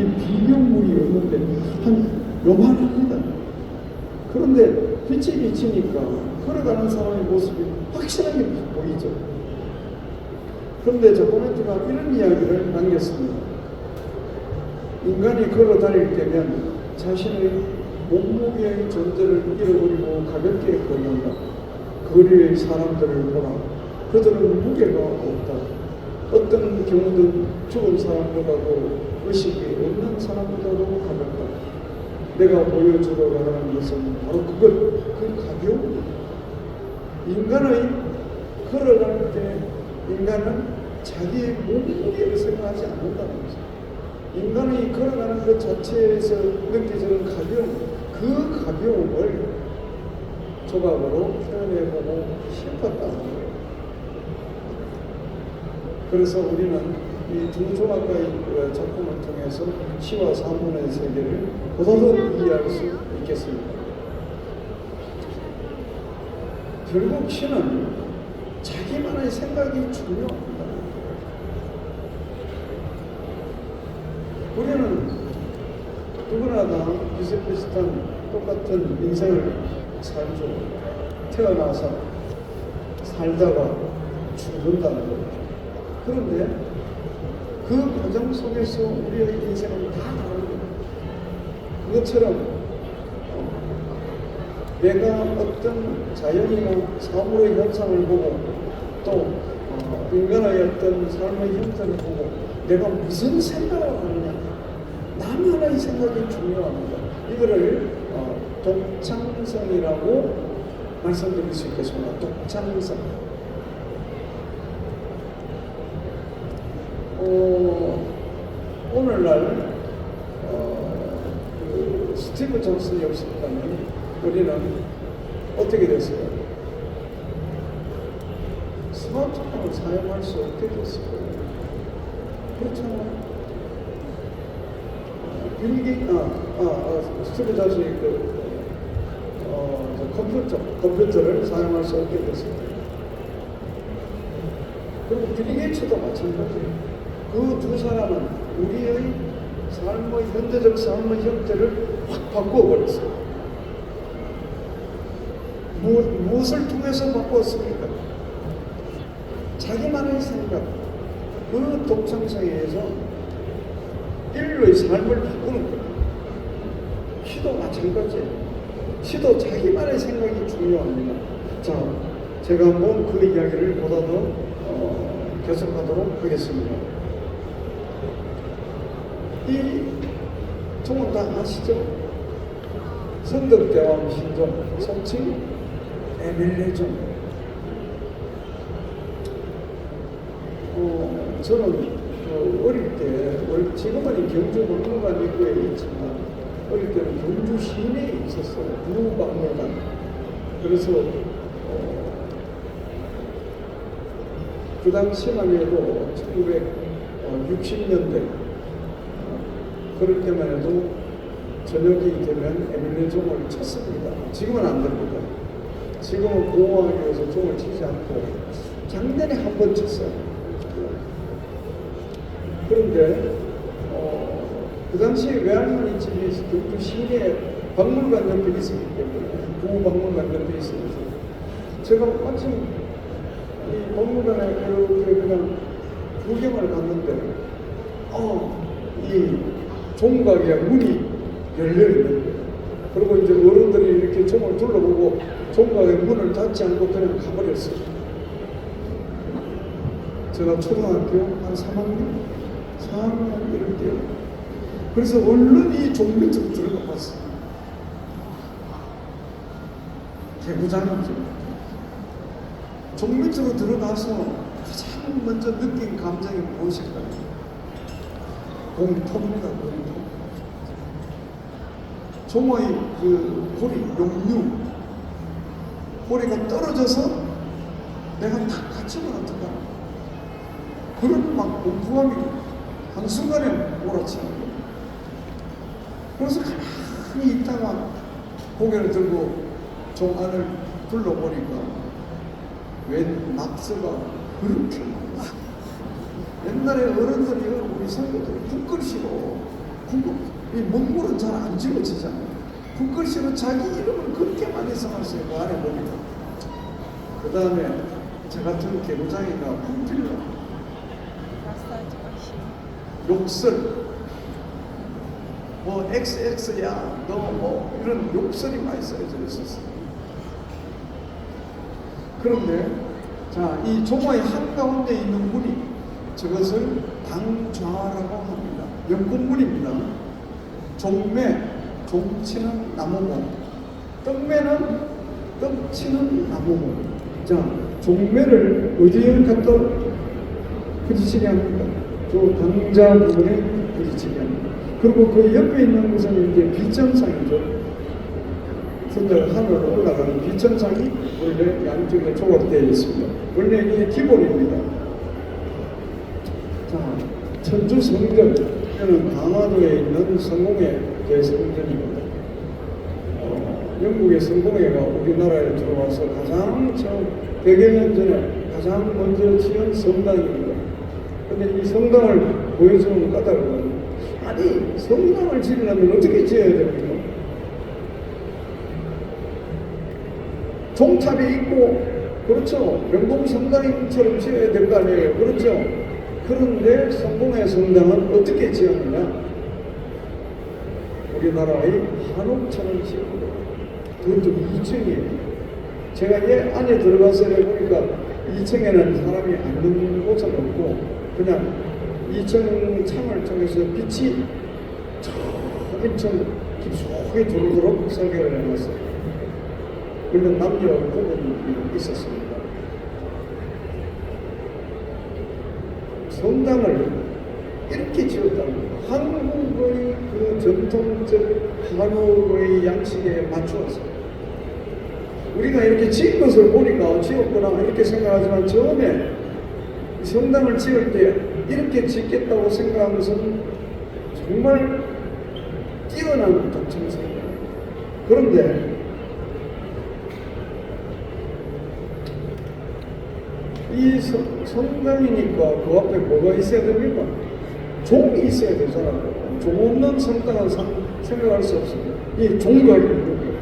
이게 비명물이 없는데 한 요만합니다. 그런데 빛이 비치니까 걸어가는 사람의 모습이 확실하게 보이죠. 그런데 저 코멘트가 이런 이야기를 남겼습니다. 인간이 걸어 다닐 때면 자신의 몸무게의 존재를 잃어버리고 가볍게 걷는다. 거리의 사람들을 보라. 그들은 무게가 없다. 어떤 경우든 죽은 사람보다도 의식이 없는 사람보다도 가볍다. 내가 보여주려고 하는 것은 바로 그 가벼움. 인간의 걸어갈 때 인간은 자기의 몸무게를 생각하지 않는다는 거죠. 인간이 걸어가는 것 자체에서 느껴지는 가벼움, 그 가벼움을 조각으로 표현해보고 싶었다는 거예요. 그래서 우리는 이 두 조각가의 작품을 통해서 시와 사문의 세계를 보다도 이해할 수 있겠습니다. 결국 시는 자기만의 생각이 중요합니다. 우리는 누구나 다 비슷비슷한 똑같은 인생을 살죠. 태어나서 살다가 죽는다는 거죠. 그런데 그 과정 속에서 우리의 인생은 다 다릅니다. 그것처럼 내가 어떤 자연이나 사물의 현상을 보고 또 인간의 어떤 삶의 형태를 보고 내가 무슨 생각을 하느냐, 나만의 생각이 중요합니다. 이거를 독창성이라고 말씀드릴 수 있겠습니다. 독창성. 오늘날 스티브 잡슨이 없었다면 우리는 어떻게 됐어요? 스마트폰을 사용할 수 없게 됐을 거예요. 그렇잖아요. 스티브 잡슨이 컴퓨터를 사용할 수 없게 됐을 거예요. 그리고 빌 게이츠도 마찬가지예요. 그 두 사람은 우리의 삶의 현대적 삶의 형태를 확 바꿔버렸어요. 무엇을 통해서 바꿨습니까? 자기만의 생각, 그 독창성에 의해서 인류의 삶을 바꾸는 거예요. 시도 마찬가지예요. 시도 자기만의 생각이 중요합니다. 자, 제가 한번 그 이야기를 보다 더 계속하도록 하겠습니다. 이 종은 다 아시죠? 선덕대왕 신종, 속칭 에밀레종. 저는 어릴 때, 지금은 경주 박물관 입구에 있지만 어릴 때는 경주 시내에 있었어요. 부박물관. 그래서 그 당시만 해도 1960년대 그럴 때만 해도 저녁이 되면 에밀레종을 쳤습니다. 지금은 안 됩니다. 지금은 보호하기 위해서 종을 치지 않고 작년에 한 번 쳤어요. 그런데 그 당시 외할머니 집이 경주 시내 박물관 옆에 있었기 때문에 부박물관 옆에 있었어요. 제가 마침 이 박물관에 이렇게 그냥 구경을 갔는데 이 종각의 문이 열려있는 거예요. 그리고 이제 어른들이 이렇게 종을 둘러보고 종각의 문을 닫지 않고 그냥 가버렸어요. 제가 초등학교 한 4학년 이럴 때요. 그래서 얼른 이 종 밑으로 들어가 봤어요. 개구장이죠. 종 밑으로 들어가서 가장 먼저 느낀 감정이 무엇일까요? 공포입니다. 공포. 종의 그 고리, 용류, 고리가 떨어져서 내가 탁 갇히면 어떡하나. 그런 막 공포함이 한순간에 몰아치는 거예요. 그래서 가만히 있다가 고개를 들고 종 안을 둘러보니까 웬 낙서가 그렇게 많아. 옛날에 어른들이 우리 선교들이 국글씨로 이 문구는 잘 안 지워지잖아요. 붓글씨로 자기 이름을 그렇게 많이 써놨어요. 그 안에 보니까. 그 다음에 저 같은 개구장이가 분필로 마사지 마시고. 욕설, 뭐 XX야 너 뭐 이런 욕설이 많이 써져 있었어요. 그런데 자, 이 조마의 한가운데 있는 문이 저것을 당좌라고 합니다. 연꽃문입니다. 종매, 종치는 나무문, 떡매는 떡치는 나무문. 자, 종매를 어디에 갖다 부딪히게 합니까? 저 당자 부분에 부딪히게 합니다. 그리고 그 옆에 있는 것은 이제 비천상이죠. 선자가 하늘로 올라가는 비천상이 원래 양쪽에 조각되어 있습니다. 원래 이게 기본입니다. 자, 천주 성전, 이는 강화도에 있는 성공회 대성전입니다. 영국의 성공회가 우리나라에 들어와서 가장 처음 100여 년 전에 가장 먼저 지은 성당입니다. 근데 이 성당을 보여주는 까닭은, 아니 성당을 지으려면 어떻게 지어야 됩니까? 종탑이 있고, 그렇죠, 명동성당처럼 지어야 될 거 아니에요. 그렇죠. 그런데 성공의 성당은 어떻게 지었느냐? 우리나라의 한옥처럼 지었고, 그것도 2층이에요. 제가 얘 안에 들어가서 해보니까 2층에는 사람이 앉는 곳은 없고, 그냥 2층 창을 통해서 빛이 저 1층 깊숙이 들어오도록 설계를 해놨어요. 물론 남녀 구분이 있었습니다. 성당을 이렇게 지었다는 한국의 그 전통적 한옥의 양식에 맞추어서, 우리가 이렇게 지은 것을 보니까 지었구나 이렇게 생각하지만, 처음에 성당을 지을 때 이렇게 짓겠다고 생각한 것은 정말 뛰어난 독창성이에요. 그런데 이 성당이니까 그 앞에 뭐가 있어야 됩니까? 종이 있어야 되잖아요. 종 없는 성당은 생각할 수 없습니다. 이 종각이 있는 거예요.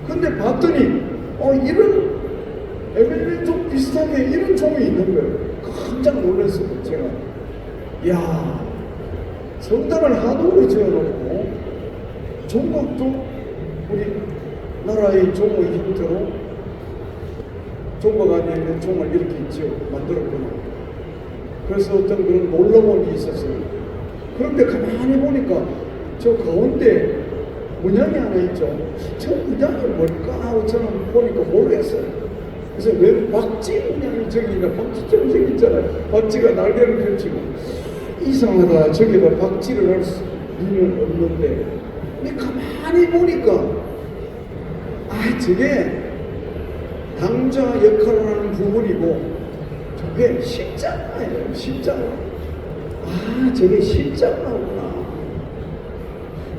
근데 봤더니 이런 에벨린 종 비슷하게 이런 종이 있는 거예요. 깜짝 놀랐어요. 제가 야, 성당을 한옥으로 지어놓고 종각도 우리 나라의 종의 형태로 종각 안에 있는 종을 이렇게 지어 만들었구나. 그래서 어떤 그런 놀라움이 있었어요. 그런데 가만히 보니까 저 가운데 문양이 하나 있죠. 저 문양이 뭘까 하고 저는 보니까 모르겠어요. 그래서 왜 박쥐 문양이 저기 있나? 박쥐처럼 생겼잖아요. 박쥐가 날개를 펼치고. 이상하다. 저기다 박쥐를 할 수는 없는데. 근데 가만히 보니까 저게 당자 역할을 하는 부분이고, 저게 십자가예요. 십자가. 저게 십자가구나.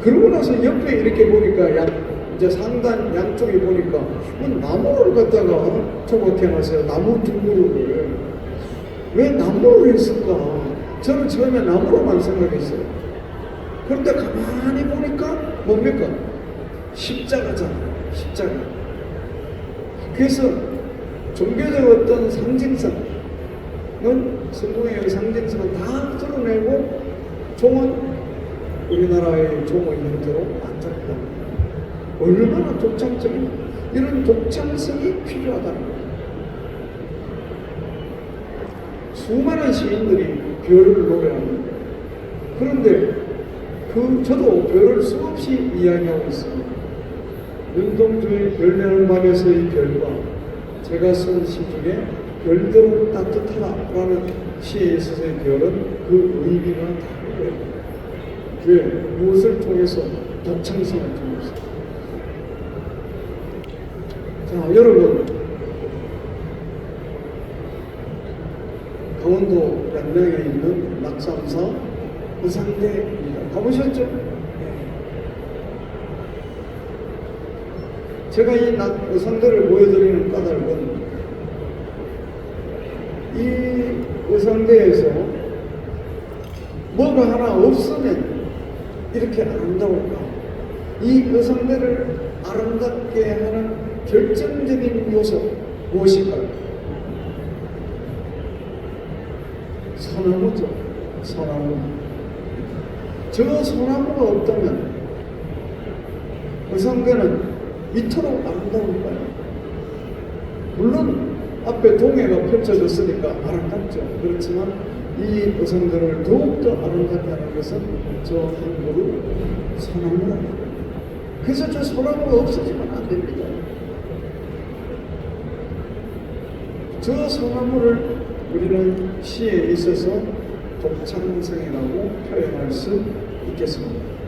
그러고 나서 옆에 이렇게 보니까 이제 상단 양쪽에 보니까 나무를 갖다가 조각해놨어요. 나무 두 그루를. 왜 나무를 했을까? 저는 처음에 나무로만 생각했어요. 그런데 가만히 보니까 뭡니까? 십자가잖아요. 십자가. 그래서 종교적 어떤 상징성은, 성공의 상징성은 다 드러내고, 종은 우리나라의 종의 형태로 만들었다. 얼마나 독창적인, 이런 독창성이 필요하다는 거예요. 수많은 시인들이 별을 노래합니다. 그런데 저도 별을 수없이 이야기하고 있습니다. 윤동주의 별내는 밤에서의 별과 제가 쓴 시 중에 별대로 따뜻하라는 시에 있어서의 별은 그 의미가 다르고요. 왜? 무엇을 통해서? 독창성을 통해서. 자, 여러분, 강원도 양양에 있는 낙산사 의상대입니다. 가보셨죠? 제가 이 의상들을 보여드리는 까닭은, 이 의상대에서 뭐가 하나 없으면 이렇게 아름다울까? 이 의성대를 아름답게 하는 결정적인 요소 무엇일까요? 소나무죠. 소나무. 저 소나무가 없다면 의성대는 이토록 아름다울까요? 물론 앞에 동해가 펼쳐졌으니까 아름답죠. 그렇지만 이 의성대를 더욱더 아름답게 하는 것은 저 한 그루 소나무라는 거예요. 그래서 저 소나무가 없어지면 안 됩니다. 저 소나무를 우리는 시에 있어서 독창성이라고 표현할 수 있겠습니다.